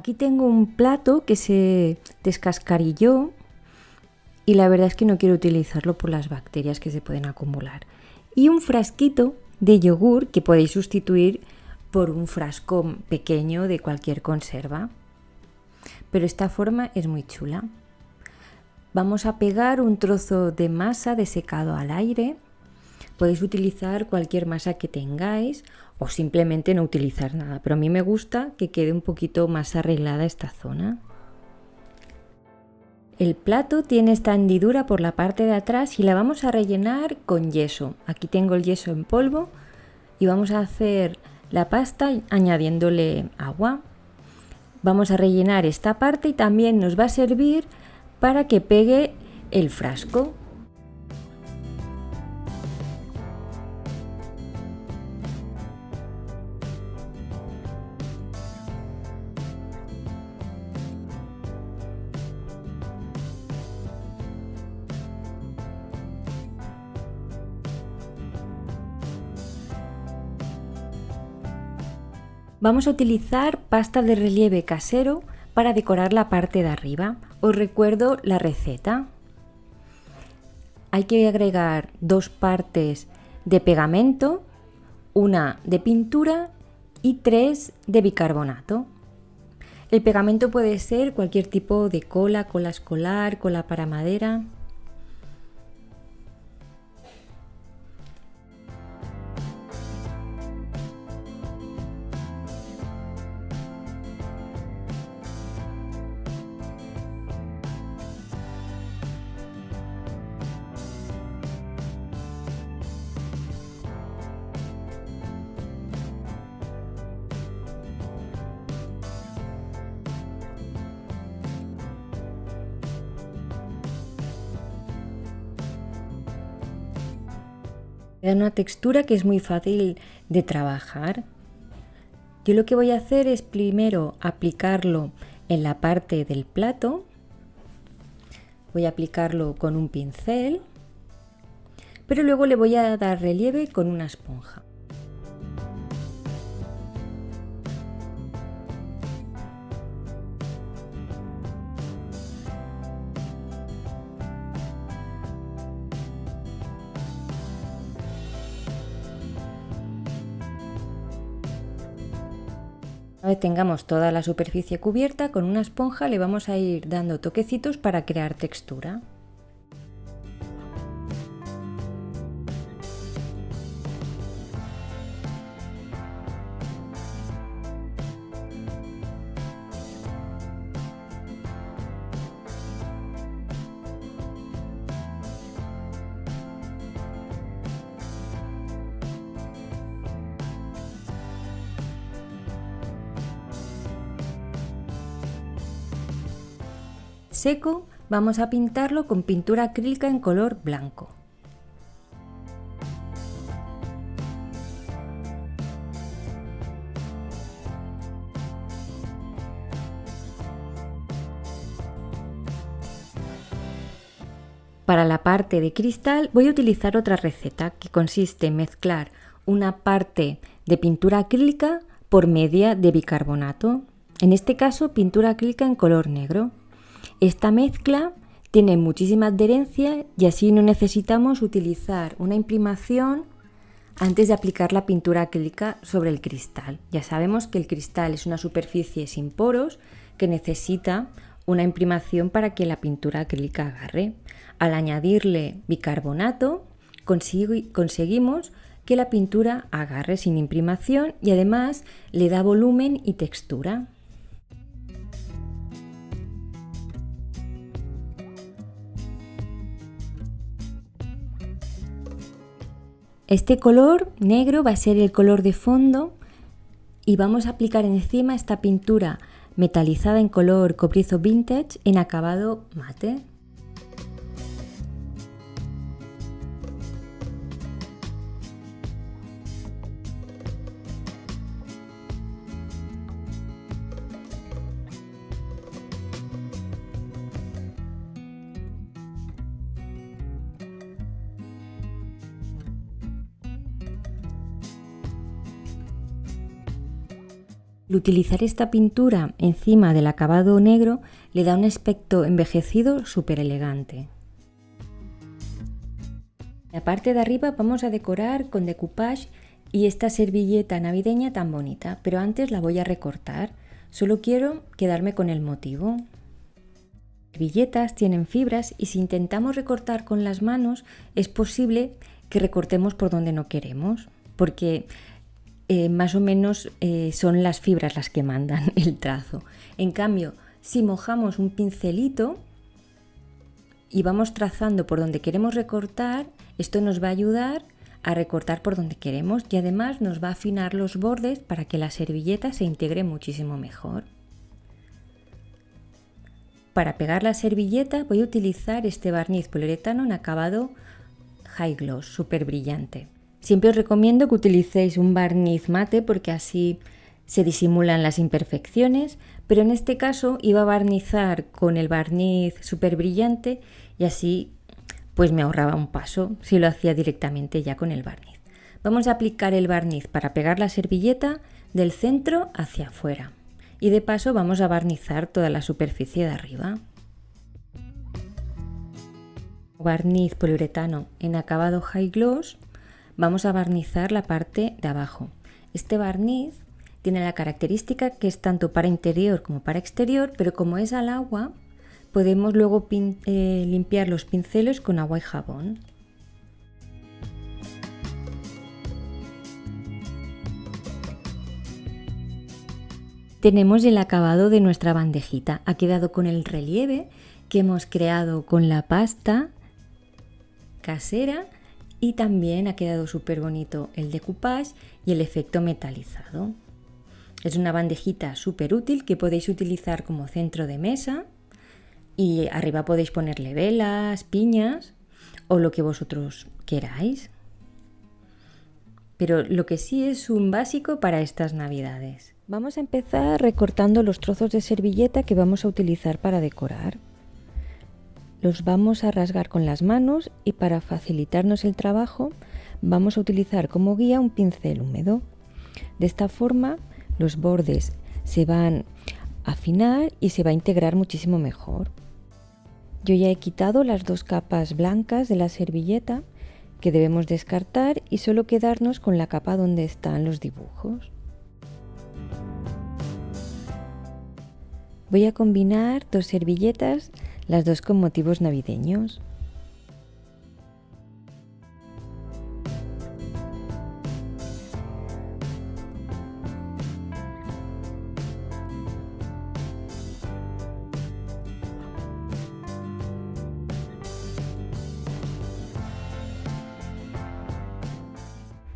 Aquí tengo un plato que se descascarilló y la verdad es que no quiero utilizarlo por las bacterias que se pueden acumular. Y un frasquito de yogur que podéis sustituir por un frasco pequeño de cualquier conserva. Pero esta forma es muy chula. Vamos a pegar un trozo de masa desecado al aire. Podéis utilizar cualquier masa que tengáis o simplemente no utilizar nada, pero a mí me gusta que quede un poquito más arreglada esta zona. El plato tiene esta hendidura por la parte de atrás y la vamos a rellenar con yeso. Aquí tengo el yeso en polvo y vamos a hacer la pasta añadiéndole agua. Vamos a rellenar esta parte y también nos va a servir para que pegue el frasco. Vamos a utilizar pasta de relieve casero para decorar la parte de arriba. Os recuerdo la receta. Hay que agregar 2 partes de pegamento, 1 de pintura y 3 de bicarbonato. El pegamento puede ser cualquier tipo de cola, cola escolar, cola para madera. Da una textura que es muy fácil de trabajar. Yo lo que voy a hacer es primero aplicarlo en la parte del plato. Voy a aplicarlo con un pincel, pero luego le voy a dar relieve con una esponja. Una vez tengamos toda la superficie cubierta, con una esponja le vamos a ir dando toquecitos para crear textura. Seco, vamos a pintarlo con pintura acrílica en color blanco. Para la parte de cristal voy a utilizar otra receta que consiste en mezclar una parte de pintura acrílica por media de bicarbonato, en este caso pintura acrílica en color negro. Esta mezcla tiene muchísima adherencia y así no necesitamos utilizar una imprimación antes de aplicar la pintura acrílica sobre el cristal. Ya sabemos que el cristal es una superficie sin poros que necesita una imprimación para que la pintura acrílica agarre. Al añadirle bicarbonato conseguimos que la pintura agarre sin imprimación y además le da volumen y textura. Este color negro va a ser el color de fondo y vamos a aplicar encima esta pintura metalizada en color cobrizo vintage en acabado mate. El utilizar esta pintura encima del acabado negro le da un aspecto envejecido súper elegante. La parte de arriba vamos a decorar con decoupage y esta servilleta navideña tan bonita, pero antes la voy a recortar. Solo quiero quedarme con el motivo. Las servilletas tienen fibras y si intentamos recortar con las manos es posible que recortemos por donde no queremos, porque más o menos son las fibras las que mandan el trazo. En cambio, si mojamos un pincelito y vamos trazando por donde queremos recortar, esto nos va a ayudar a recortar por donde queremos y además nos va a afinar los bordes para que la servilleta se integre muchísimo mejor. Para pegar la servilleta voy a utilizar este barniz poliuretano en acabado High Gloss, súper brillante. Siempre os recomiendo que utilicéis un barniz mate porque así se disimulan las imperfecciones, pero en este caso iba a barnizar con el barniz súper brillante y así pues me ahorraba un paso si lo hacía directamente ya con el barniz. Vamos a aplicar el barniz para pegar la servilleta del centro hacia afuera y de paso vamos a barnizar toda la superficie de arriba. Barniz poliuretano en acabado High Gloss vamos a barnizar la parte de abajo. Este barniz tiene la característica que es tanto para interior como para exterior, pero como es al agua podemos luego limpiar los pinceles con agua y jabón. Tenemos el acabado de nuestra bandejita. Ha quedado con el relieve que hemos creado con la pasta casera y también ha quedado súper bonito el decoupage y el efecto metalizado. Es una bandejita súper útil que podéis utilizar como centro de mesa y arriba podéis ponerle velas, piñas o lo que vosotros queráis. Pero lo que sí es un básico para estas navidades. Vamos a empezar recortando los trozos de servilleta que vamos a utilizar para decorar. Los vamos a rasgar con las manos y para facilitarnos el trabajo vamos a utilizar como guía un pincel húmedo. De esta forma los bordes se van a afinar y se va a integrar muchísimo mejor. Yo ya he quitado las dos capas blancas de la servilleta que debemos descartar y solo quedarnos con la capa donde están los dibujos. Voy a combinar dos servilletas, las dos con motivos navideños.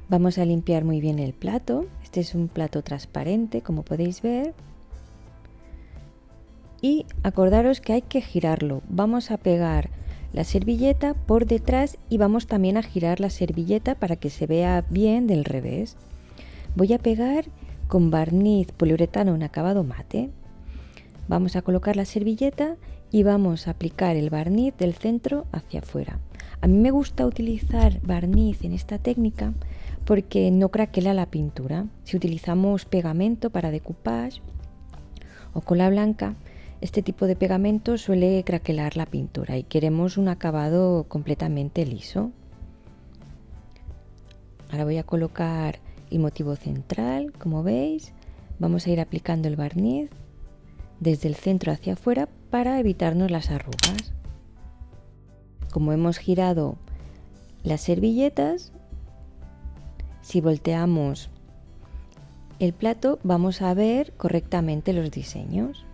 Vamos a limpiar muy bien el plato. Este es un plato transparente, como podéis ver. Y acordaros que hay que girarlo. Vamos a pegar la servilleta por detrás y vamos también a girar la servilleta para que se vea bien del revés. Voy a pegar con barniz poliuretano en acabado mate. Vamos a colocar la servilleta y vamos a aplicar el barniz del centro hacia afuera. A mí me gusta utilizar barniz en esta técnica porque no craquela la pintura. Si utilizamos pegamento para decoupage o cola blanca, este tipo de pegamento suele craquelar la pintura y queremos un acabado completamente liso. Ahora voy a colocar el motivo central, como veis. Vamos a ir aplicando el barniz desde el centro hacia afuera para evitarnos las arrugas. Como hemos girado las servilletas, si volteamos el plato vamos a ver correctamente los diseños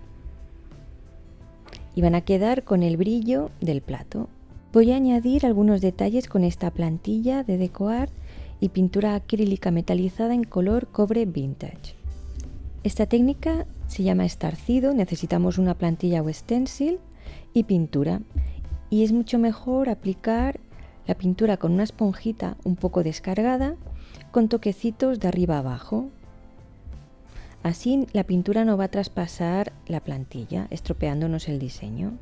y van a quedar con el brillo del plato. Voy a añadir algunos detalles con esta plantilla de DecoArt y pintura acrílica metalizada en color cobre vintage. Esta técnica se llama estarcido, necesitamos una plantilla o stencil y pintura. Y es mucho mejor aplicar la pintura con una esponjita un poco descargada, con toquecitos de arriba a abajo. Así la pintura no va a traspasar la plantilla, estropeándonos el diseño.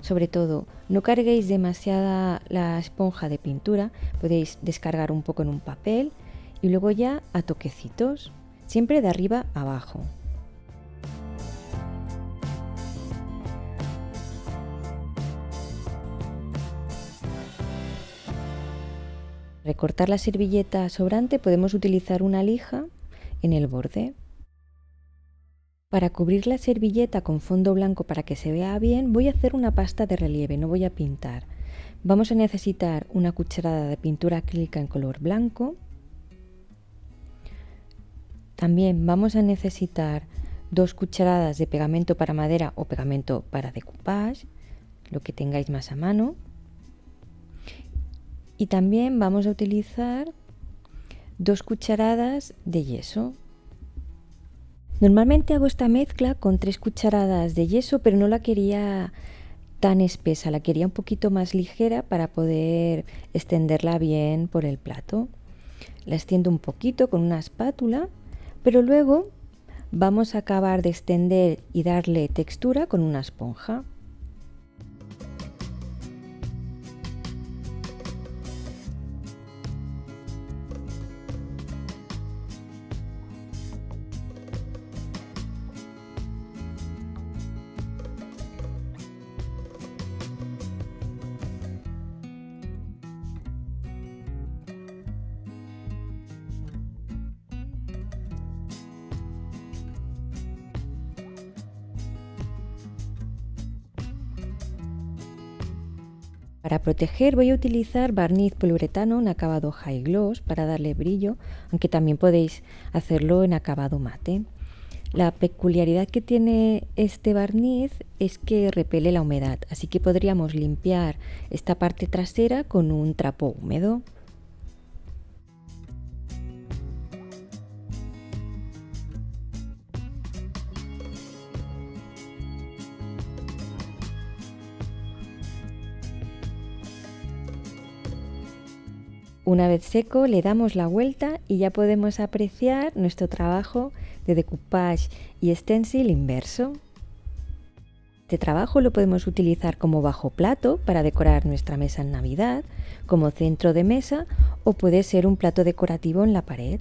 Sobre todo, no carguéis demasiada la esponja de pintura, podéis descargar un poco en un papel y luego ya a toquecitos, siempre de arriba a abajo. Recortar la servilleta sobrante podemos utilizar una lija en el borde. Para cubrir la servilleta con fondo blanco para que se vea bien, voy a hacer una pasta de relieve, no voy a pintar. Vamos a necesitar una cucharada de pintura acrílica en color blanco. También vamos a necesitar 2 cucharadas de pegamento para madera o pegamento para decoupage, lo que tengáis más a mano. Y también vamos a utilizar 2 cucharadas de yeso. Normalmente hago esta mezcla con 3 cucharadas de yeso, pero no la quería tan espesa, la quería un poquito más ligera para poder extenderla bien por el plato. La extiendo un poquito con una espátula, pero luego vamos a acabar de extender y darle textura con una esponja. Para proteger voy a utilizar barniz poliuretano en acabado high gloss para darle brillo, aunque también podéis hacerlo en acabado mate. La peculiaridad que tiene este barniz es que repele la humedad, así que podríamos limpiar esta parte trasera con un trapo húmedo. Una vez seco le damos la vuelta y ya podemos apreciar nuestro trabajo de decoupage y stencil inverso. Este trabajo lo podemos utilizar como bajo plato para decorar nuestra mesa en Navidad, como centro de mesa o puede ser un plato decorativo en la pared.